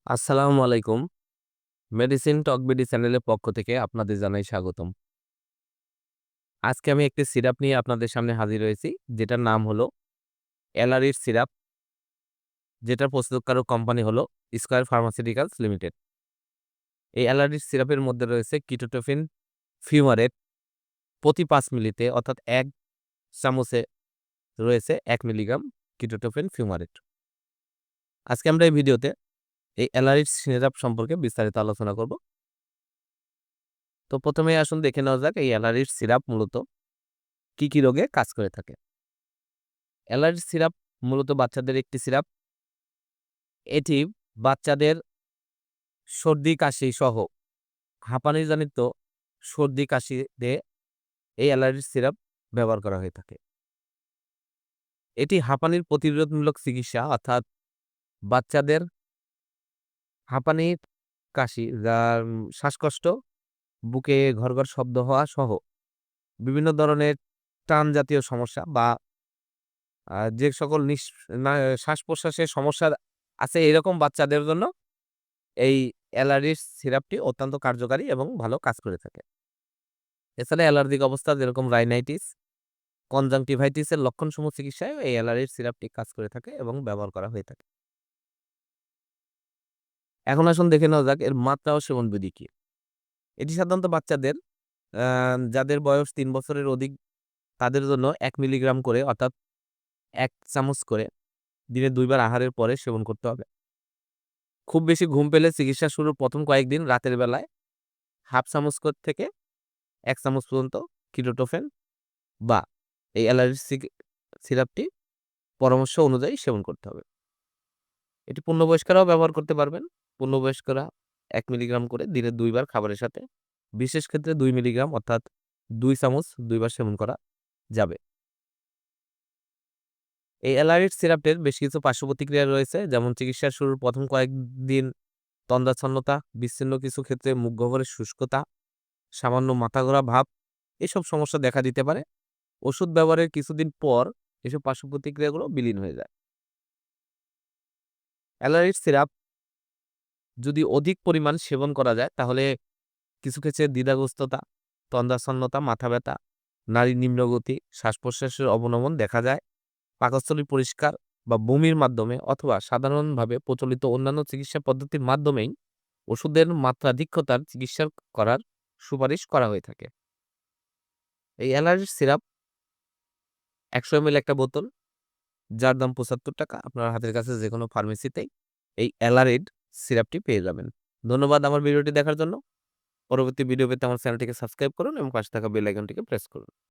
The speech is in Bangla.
আসসালামু আলাইকুম। মেডিসিন টক বিডি চ্যানেলের পক্ষ থেকে আপনাদের জানাই স্বাগতম। আজকে আমি একটি সিরাপ নিয়ে আপনাদের সামনে হাজির হয়েছি, যেটার নাম হলো এলারির সিরাপ, যেটার প্রস্তুতকারক কোম্পানি হলো স্কয়ার ফার্মাসিউটিক্যালস লিমিটেড। এই এলারির সিরাপের মধ্যে রয়েছে কিটোটোফিন ফিউমারেট প্রতি ৫ মিলিতে অর্থাৎ ১ চামচে রয়েছে ১ মিলিগ্রাম কিটোটোফিন ফিউমারেট। আজকে আমরা এই ভিডিওতে এই এলারির সিরাপ সম্পর্কে বিস্তারিত আলোচনা করব। তো প্রথমেই আসুন দেখে নেওয়া যাক এই এলারির সিরাপ মূলত কি রোগে কাজ করে থাকে। অ্যালার্জি সিরাপ মূলত বাচ্চাদের একটি সিরাপ। এটি বাচ্চাদের সর্দি কাশি সহ হাঁপানিজনিত সর্দি কাশিতে এই অ্যালার্জি সিরাপ ব্যবহার করা হয়ে থাকে। এটি হাঁপানির প্রতিরোধমূলক চিকিৎসা, অর্থাৎ বাচ্চাদের হাঁপানি, কাশি, শ্বাসকষ্ট, বুকে ঘড়ঘড় শব্দ হওয়া সহ বিভিন্ন ধরনের টান জাতীয় সমস্যা বা যে সকল না শ্বাস-প্রশ্বাসের সমস্যা আছে এরকম বাচ্চাদের জন্য এই অ্যালার্জির সিরাপটি অত্যন্ত কার্যকারী এবং ভালো কাজ করে থাকে। এছাড়া অ্যালার্জিক অবস্থা যেরকম রাইনাইটিস, কনজাংটিভাইটিস এর লক্ষণসমূহ চিকিৎসায় এই অ্যালার্জির সিরাপটি কাজ করে থাকে এবং ব্যবহার করা হয়ে থাকে। এখন আসুন দেখে নেওয়া যাক এর মাত্রা ও সেবনবিধি কি? এটি সাধারণত বাচ্চাদের আ যাদের বয়স ৩ বছরের অধিক তাদের জন্য ১ মিলিগ্রাম করে, অর্থাৎ ১ চামচ করে দিনে ২ বার আহারের পরে সেবন করতে হবে। খুব বেশি ঘুম পেলে চিকিৎসা শুরুর ১ম কয়েকদিন রাতের বেলায় হাফ চামচ থেকে ১ চামচ পর্যন্ত কিটোটোফেন বা এই অ্যালার্জি সিরাপটি পরামর্শ অনুযায়ী সেবন করতে হবে। এটি পূর্ণবয়স্করাও ব্যবহার করতে পারবেন। পূর্ণবয়স্করা ১ মিলিগ্রাম করে দিনে ২ বার খাবারের সাথে। বিশেষ ক্ষেত্রে ২ মিলিগ্রাম, অর্থাৎ ২ চামচ ২ বার সেবন করা যাবে। এই অ্যালার্জির সিরাপটির বেশ কিছু পার্শ্ব প্রতিক্রিয়া রয়েছে, যেমন চিকিৎসার শুরুর ১ম কয়েকদিন তন্দ্রাচ্ছন্নতা, বিচ্ছিন্ন কিছু ক্ষেত্রে মুখ গহ্বরের শুষ্কতা, সামান্য মাথা ঘোরা ভাব, এসব সমস্যা দেখা দিতে পারে। ওষুধ ব্যবহারের কিছুদিন পর এসব পার্শ্ব প্রতিক্রিয়াগুলো বিলীন হয়ে যায়। অ্যালার্জির সিরাপ যদি অধিক পরিমাণ সেবন করা যায় তাহলে কিছু ক্ষেত্রে দ্বিধাগ্রস্ততা, তন্দ্রাচ্ছন্নতা, মাথা ব্যথা, নাড়ির নিম্নগতি, শ্বাস-প্রশ্বাসের অবনমন দেখা যায়। পাকস্থলী পরিষ্কার বা বমির মাধ্যমে অথবা সাধারণভাবে প্রচলিত অন্যান্য চিকিৎসা পদ্ধতির মাধ্যমেই ওষুধের মাত্রাধিক্যতার চিকিৎসা করার সুপারিশ করা হয়ে থাকে। এই অ্যালার্জির সিরাপ ১০০ এমএল একটা বোতল, যার দাম ৳৭৫। আপনার হাতের কাছে যেকোনো ফার্মেসিতেই এই অ্যালারিড সিরাপটি পেয়ে যাবেন। ধন্যবাদ আমার ভিডিওটি দেখার জন্য। পরবর্তী ভিডিও পেতে আমার চ্যানেলটিকে সাবস্ক্রাইব করুন এবং পাশে থাকা বেল আইকনটিকে প্রেস করুন।